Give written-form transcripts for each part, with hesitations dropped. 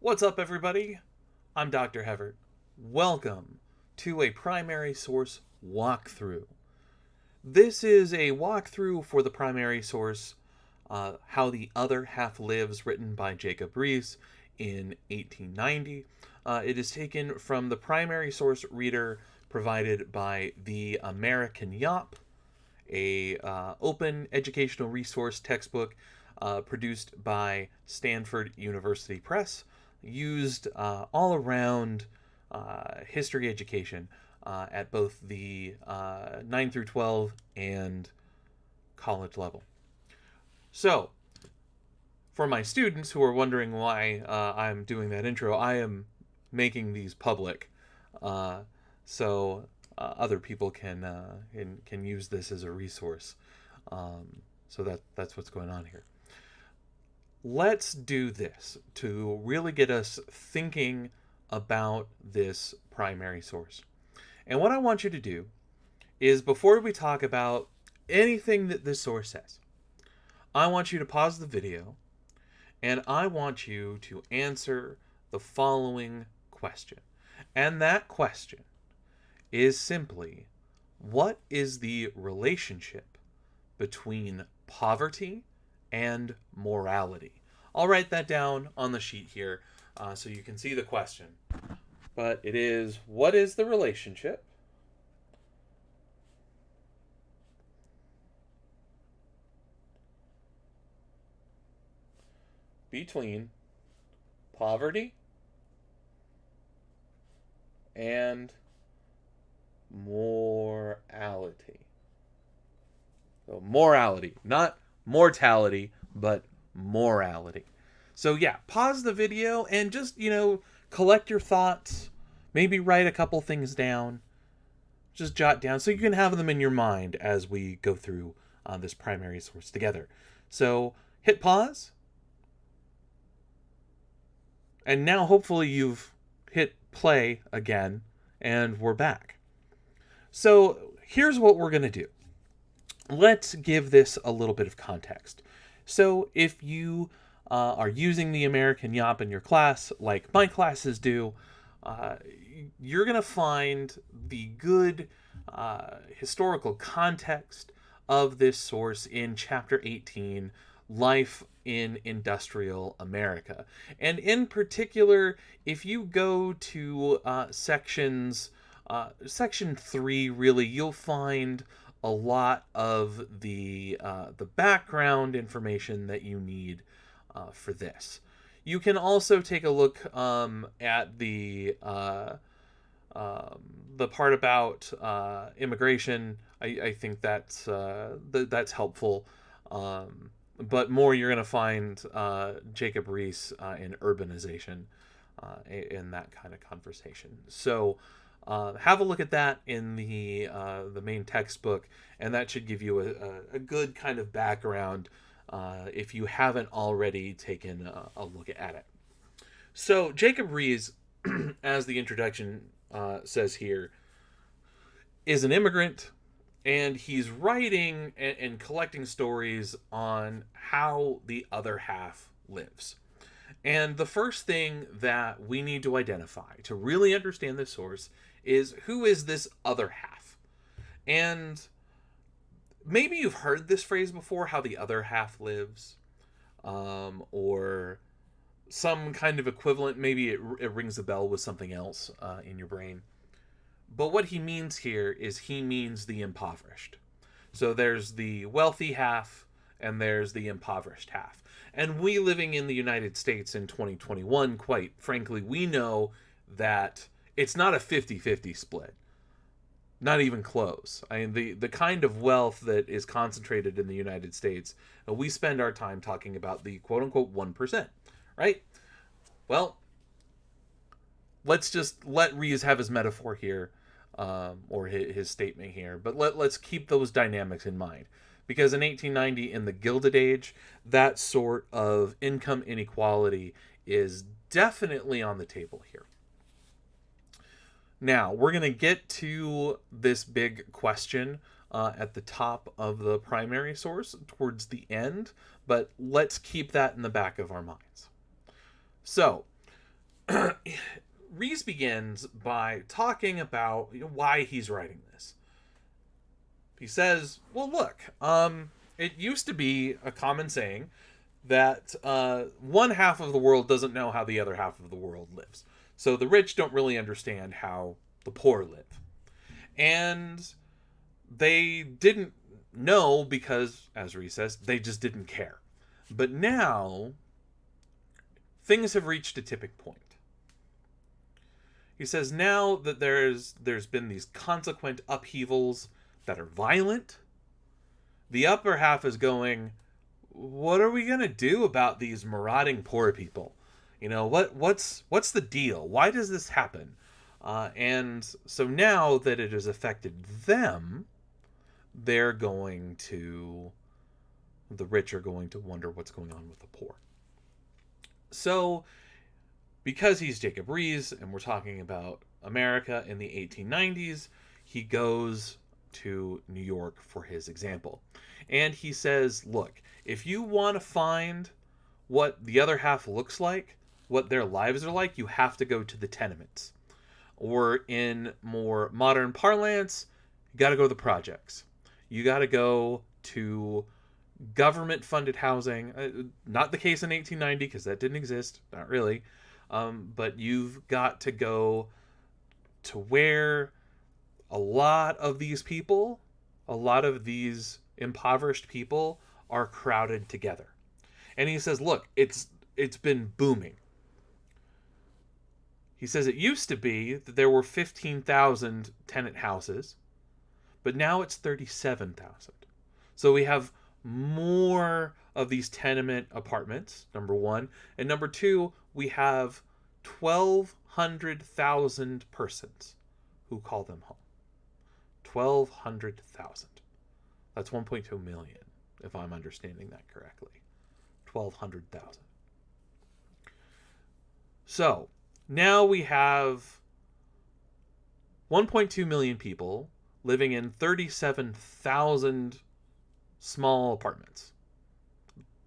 What's up, everybody? I'm Dr. Hevert. Welcome to a primary source walkthrough. This is a walkthrough for the primary source, How the Other Half Lives, written by Jacob Riis in 1890. It is taken from the primary source reader provided by the American Yop, a open educational resource textbook produced by Stanford University Press, used all around history education at both the 9 through 12 and college level. So, for my students who are wondering why I'm doing that intro, I am making these public so other people can use this as a resource. So that's what's going on here. Let's do this to really get us thinking about this primary source. And what I want you to do is, before we talk about anything that this source says, I want you to pause the video and I want you to answer the following question. And that question is simply, what is the relationship between poverty and morality? I'll write that down on the sheet here so you can see the question. But it is, what is the relationship between poverty and morality? So morality, not mortality, but morality. So yeah, pause the video and just, collect your thoughts. Maybe write a couple things down. Just jot down so you can have them in your mind as we go through this primary source together. So hit pause. And now hopefully you've hit play again and we're back. So here's what we're going to do. Let's give this a little bit of context. So if you are using the American Yop in your class, like my classes do, you're going to find the good historical context of this source in Chapter 18, Life in Industrial America. And in particular, if you go to Section 3, really, you'll find a lot of the background information that you need for this. You can also take a look at the part about immigration. I think that's helpful. But more, you're going to find Jacob Riis in urbanization in that kind of conversation. So have a look at that in the main textbook, and that should give you a good kind of background if you haven't already taken a look at it. So Jacob Riis, as the introduction says here, is an immigrant, and he's writing and collecting stories on how the other half lives. And the first thing that we need to identify to really understand this source is, who is this other half? And maybe you've heard this phrase before, how the other half lives, or some kind of equivalent. Maybe it rings a bell with something else in your brain. But what he means here is, he means the impoverished. So there's the wealthy half and there's the impoverished half. And we, living in the United States in 2021, quite frankly, we know that it's not a 50-50 split. Not even close. I mean, the kind of wealth that is concentrated in the United States, we spend our time talking about the quote-unquote 1%, right? Well, let's just let Riis have his metaphor here, or his statement here, but let's keep those dynamics in mind. Because in 1890, in the Gilded Age, that sort of income inequality is definitely on the table here. Now, we're going to get to this big question at the top of the primary source towards the end, but let's keep that in the back of our minds. So, Riis begins by talking about why he's writing this. He says, well, look, it used to be a common saying that one half of the world doesn't know how the other half of the world lives. So the rich don't really understand how the poor live. And they didn't know because, as Riis says, they just didn't care. But now, things have reached a tipping point. He says now that there's been these consequent upheavals that are violent, the upper half is going, what are we going to do about these marauding poor people? What's the deal? Why does this happen? And so now that it has affected them, the rich are going to wonder what's going on with the poor. So, because he's Jacob Riis, and we're talking about America in the 1890s, he goes to New York for his example. And he says, look, if you want to find what the other half looks like, what their lives are like, you have to go to the tenements. Or in more modern parlance, you got to go to the projects. You got to go to government-funded housing. Not the case in 1890, because that didn't exist. Not really. But you've got to go to where a lot of these impoverished people are crowded together. And he says, look, it's been booming. He says it used to be that there were 15,000 tenant houses, but now it's 37,000. So we have more of these tenement apartments, number one. And number two, we have 1,200,000 persons who call them home. 1,200,000. That's 1.2 million, if I'm understanding that correctly. 1,200,000. So, now we have 1.2 million people living in 37,000 small apartments.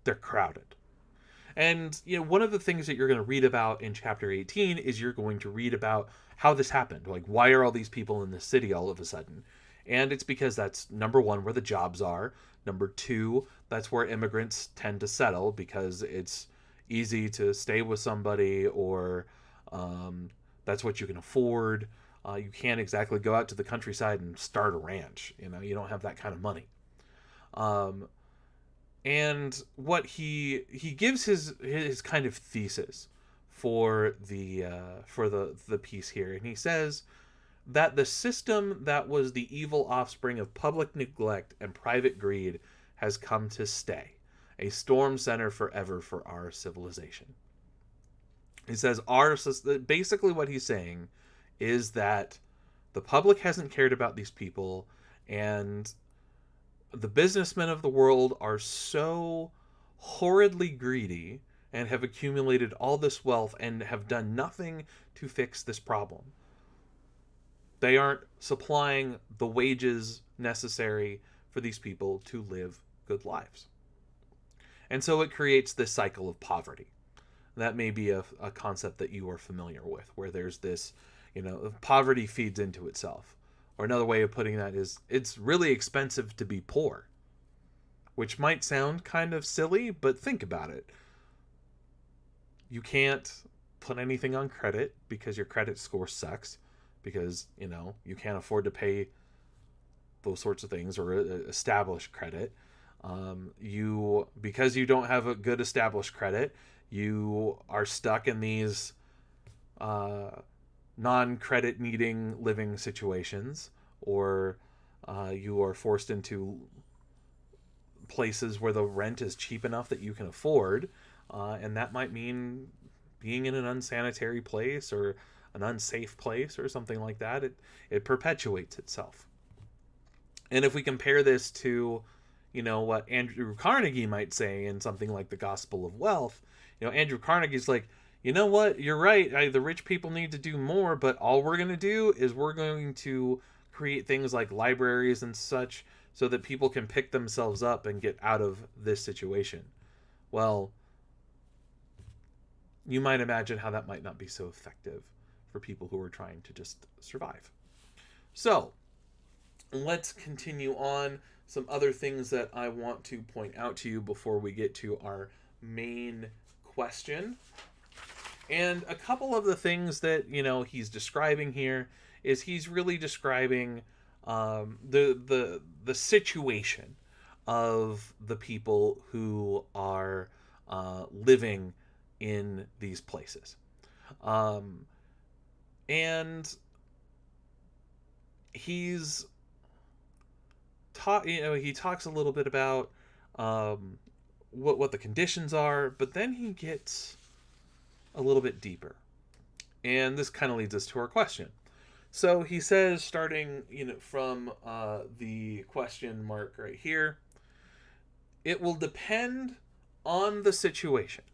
They're crowded. And, one of the things that you're going to read about in chapter 18 is you're going to read about how this happened. Like, why are all these people in this city all of a sudden? And it's because that's, number one, where the jobs are. Number two, that's where immigrants tend to settle because it's easy to stay with somebody, or that's what you can afford. You can't exactly go out to the countryside and start a ranch. You don't have that kind of money. And what he gives his kind of thesis for the piece here, and he says that the system that was the evil offspring of public neglect and private greed has come to stay, a storm center forever for our civilization. He says basically what he's saying is that the public hasn't cared about these people, and the businessmen of the world are so horridly greedy and have accumulated all this wealth and have done nothing to fix this problem. They aren't supplying the wages necessary for these people to live good lives. And so it creates this cycle of poverty. That may be a concept that you are familiar with, where there's this, poverty feeds into itself. Or another way of putting that is it's really expensive to be poor, which might sound kind of silly, but think about it. You can't put anything on credit because your credit score sucks, because, you can't afford to pay those sorts of things or establish credit. Because you don't have a good established credit, you are stuck in these non-credit needing living situations, or you are forced into places where the rent is cheap enough that you can afford, and that might mean being in an unsanitary place or an unsafe place or something like that. It perpetuates itself. And if we compare this to what Andrew Carnegie might say in something like The Gospel of Wealth, Andrew Carnegie's like, you know what, you're right, the rich people need to do more, but all we're going to do is we're going to create things like libraries and such so that people can pick themselves up and get out of this situation. Well, you might imagine how that might not be so effective for people who are trying to just survive. So, let's continue on. Some other things that I want to point out to you before we get to our main question. And a couple of the things that, he's describing here is he's really describing the situation of the people who are living in these places. And he's he talks a little bit about what the conditions are, but then he gets a little bit deeper, and this kind of leads us to our question. So he says, starting from the question mark right here, it will depend on the situation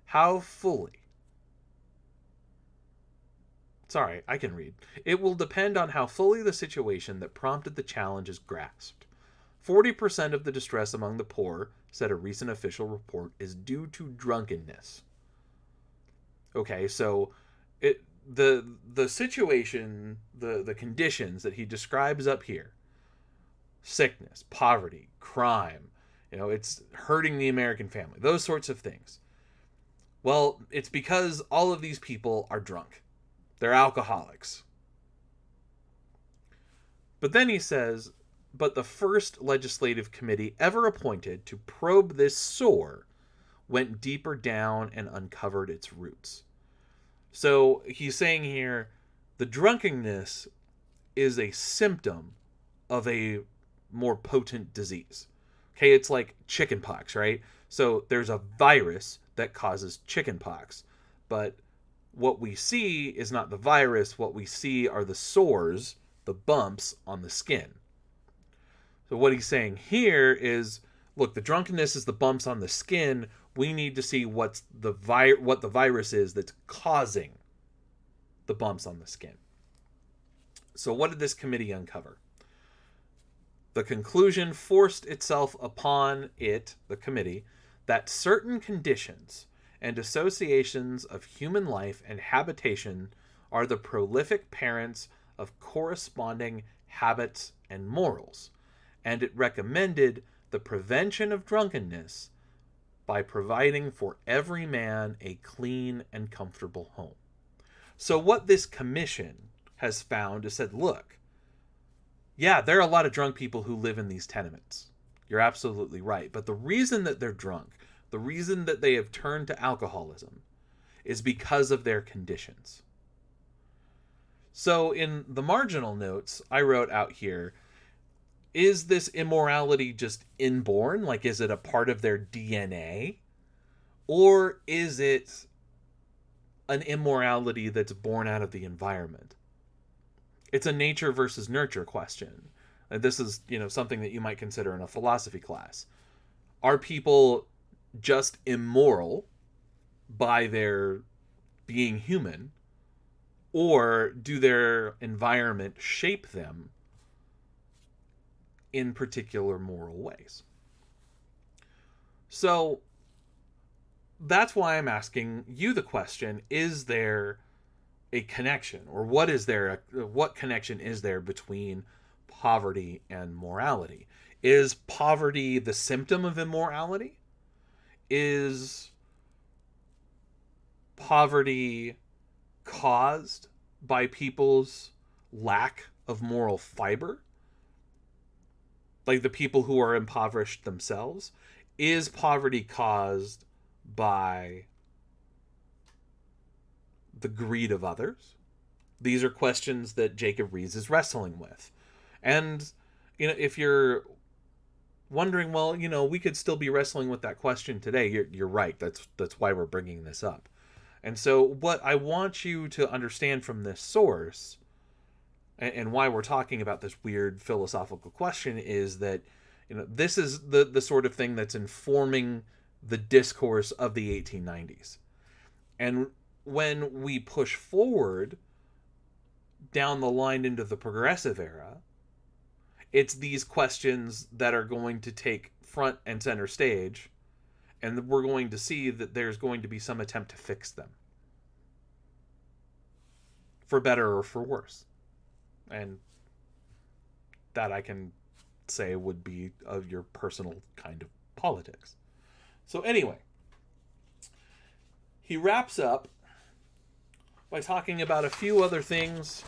how fully. Sorry, I can read. It will depend on how fully the situation that prompted the challenge is grasped. 40% of the distress among the poor, said a recent official report, is due to drunkenness. Okay, so the situation, the conditions that he describes up here, sickness, poverty, crime, it's hurting the American family, those sorts of things. Well, it's because all of these people are drunk. They're alcoholics. But then he says, but the first legislative committee ever appointed to probe this sore went deeper down and uncovered its roots. So he's saying here, the drunkenness is a symptom of a more potent disease. Okay, it's like chickenpox, right? So there's a virus that causes chickenpox, but what we see is not the virus. What we see are the sores, the bumps on the skin. So what he's saying here is, look, the drunkenness is the bumps on the skin. We need to see what the virus is that's causing the bumps on the skin. So what did this committee uncover? The conclusion forced itself upon it, the committee, that certain conditions and associations of human life and habitation are the prolific parents of corresponding habits and morals, and it recommended the prevention of drunkenness by providing for every man a clean and comfortable home. So what this commission has found is said, look, yeah, there are a lot of drunk people who live in these tenements. You're absolutely right. But the reason that they're drunk, the reason that they have turned to alcoholism, is because of their conditions. So in the marginal notes, I wrote out here, is this immorality just inborn? Like, is it a part of their DNA? Or is it an immorality that's born out of the environment? It's a nature versus nurture question. This is, something that you might consider in a philosophy class. Are people just immoral by their being human, or do their environment shape them in particular moral ways? So that's why I'm asking you the question, is there a connection, or what connection is there between poverty and morality? Is poverty the symptom of immorality? Is poverty caused by people's lack of moral fiber? Like the people who are impoverished themselves? Is poverty caused by the greed of others? These are questions that Jacob Riis is wrestling with. And, if you're wondering, well, we could still be wrestling with that question today, you're right. That's why we're bringing this up. And so what I want you to understand from this source, and why we're talking about this weird philosophical question, is that, this is the sort of thing that's informing the discourse of the 1890s. And when we push forward down the line into the progressive era, it's these questions that are going to take front and center stage, And we're going to see that there's going to be some attempt to fix them, for better or for worse. And that I can say would be of your personal kind of politics. So anyway, he wraps up by talking about a few other things,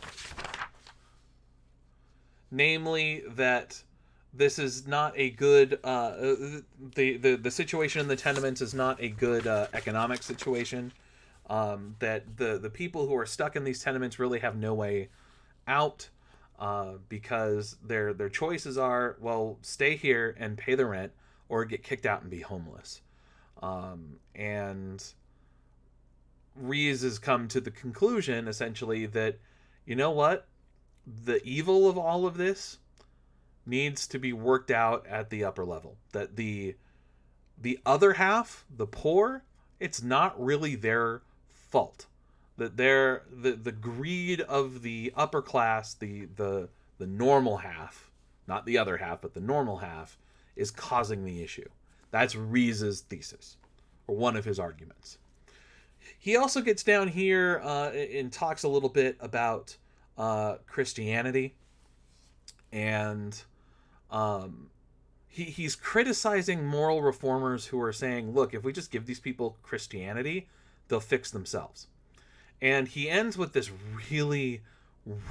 namely that this is not a good the situation in the tenements is not a good economic situation. That the people who are stuck in these tenements really have no way out, because their choices are, well, stay here and pay the rent, or get kicked out and be homeless. And Riis has come to the conclusion, essentially, that, you know what, the evil of all of this needs to be worked out at the upper level. That the other half, the poor, it's not really their fault. That the greed of the upper class, the normal half, not the other half, but the normal half, is causing the issue. That's Riis's thesis, or one of his arguments. He also gets down here and talks a little bit about Christianity, and he's criticizing moral reformers who are saying, look, if we just give these people Christianity, they'll fix themselves. And he ends with this really,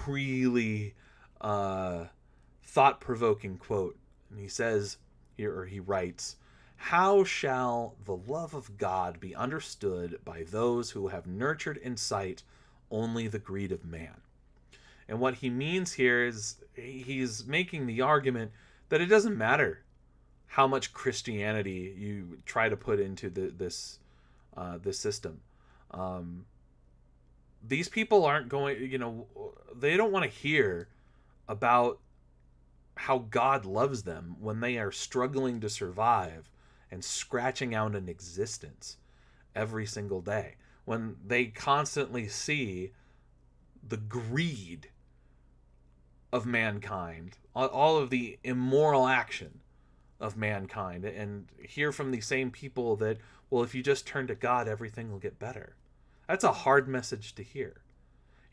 really thought-provoking quote. And he says here, or he writes, "How shall the love of God be understood by those who have nurtured in sight only the greed of man?" And what he means here is he's making the argument that it doesn't matter how much Christianity you try to put into this system. These people aren't going, they don't want to hear about how God loves them when they are struggling to survive and scratching out an existence every single day. When they constantly see the greed of mankind, all of the immoral action of mankind, and hear from the same people that, well, if you just turn to God, everything will get better. That's a hard message to hear.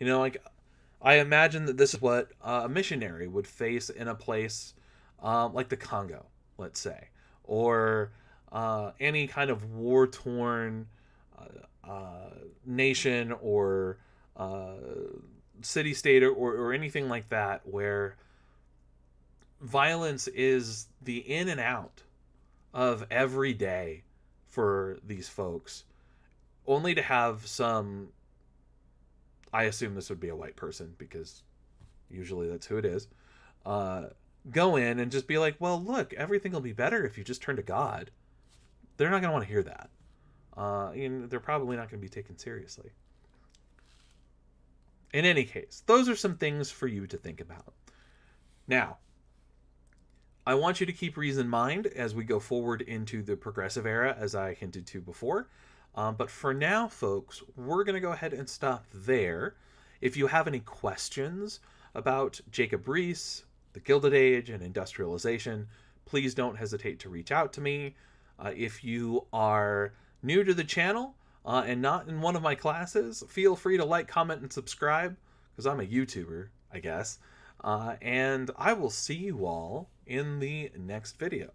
I imagine that this is what a missionary would face in a place like the Congo, let's say, or any kind of war-torn nation or city-state or anything like that, where violence is the in and out of every day for these folks, only to have some, I assume this would be a white person because usually that's who it is, go in and just be like, well, look, everything will be better if you just turn to God. They're not going to want to hear that. They're probably not going to be taken seriously. In any case, those are some things for you to think about. Now, I want you to keep Riis in mind as we go forward into the progressive era, as I hinted to before. But for now, folks, we're going to go ahead and stop there. If you have any questions about Jacob Riis, the Gilded Age, and industrialization, please don't hesitate to reach out to me. If you are new to the channel and not in one of my classes, feel free to like, comment, and subscribe, because I'm a YouTuber, I guess. And I will see you all in the next video.